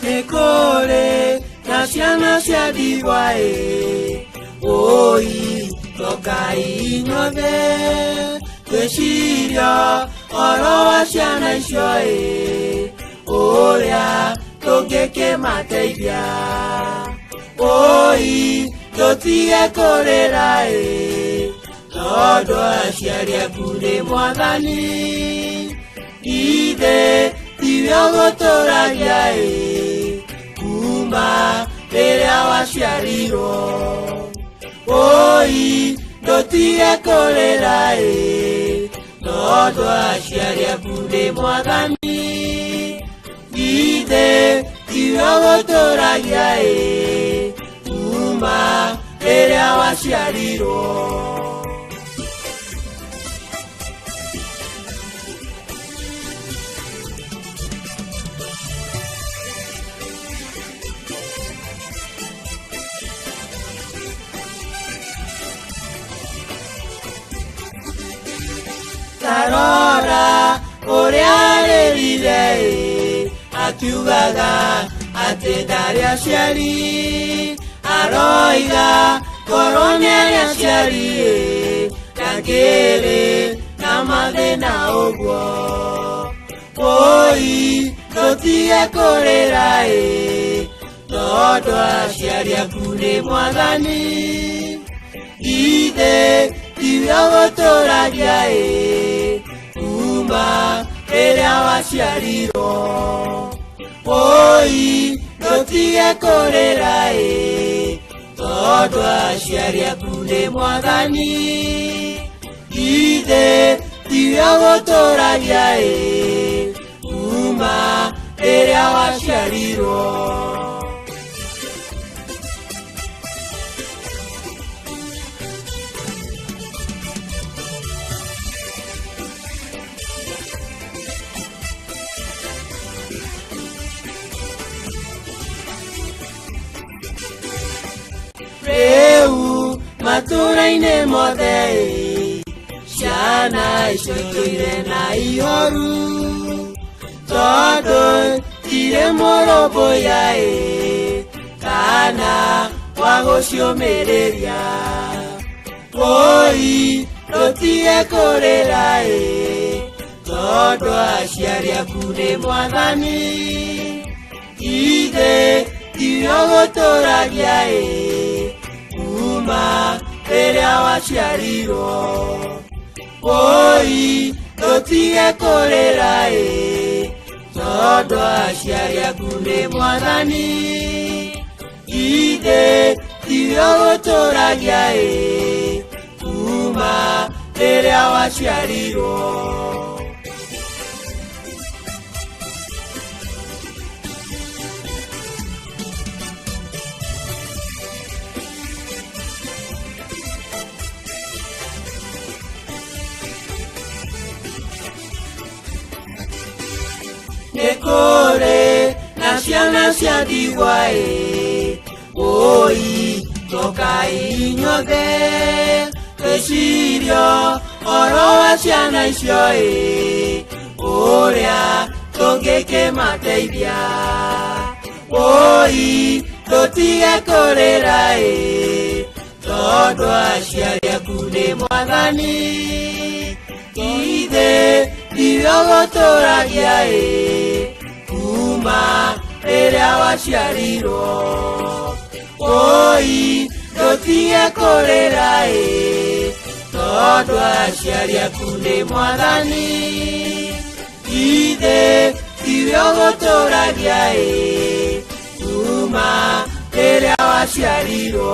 Nekore na ciana cia ndigwa oi tokai nyothe tweciria oro wa ciana icio uria tungĩkĩmateithia oi tũtige kũrĩra tondũ aciari aku nĩ Mwathani ithe tiwe ũgũtũragia kuma rĩrĩa waciarirwo oi tũtige kũrĩra tondũ aciari aku nĩ Mwathani ithe tiwe ũgũtũragia kuma rĩrĩa waciarirwo Tarora ũrĩa arĩrire akiugaga atĩ ndarĩ aciari aroiga korwo nĩ arĩ aciari ndangĩrĩ na mathĩna ũguo oi tũtige kũrĩra tondũ aciari aku nĩ Mwathani ithe tiwe ũgũtũragia kuma rĩrĩa waciarirwo oi tũtige kũrĩra tondũ aciari aku nĩ Mwathani ithe tiwe ũgũtũragia kuma rĩrĩa waciarirwo Rĩu matũra-inĩ mothe ciana icio itũire na ihoru tondũ irĩ mũrũmbũiya kana wa gũciũmĩrĩria oi tũtige kũrĩra tondũ aciari aku nĩ Mwathani ithe tiwe ũgũtũragia kuma rĩrĩa waciarirwo oi tũtige kũrĩra tondũ aciari aku nĩ Mwathani ithe tiwe ũgũtũragia kuma rĩrĩa waciarirwo Nekore na ciana cia ndigwa oi tokai nyothe tweciria oro wa ciana icio uria tũngĩkĩmateithia oi tũtige kũrĩra tondũ aciari aku nĩ Mwathani ithe tiwe ũgũtũragia kuma rĩrĩa waciarirwo oi tũtige kũrĩra tondũ aciari aku nĩ Mwathani ithe tiwe ũgũtũragia kuma rĩrĩa waciarirwo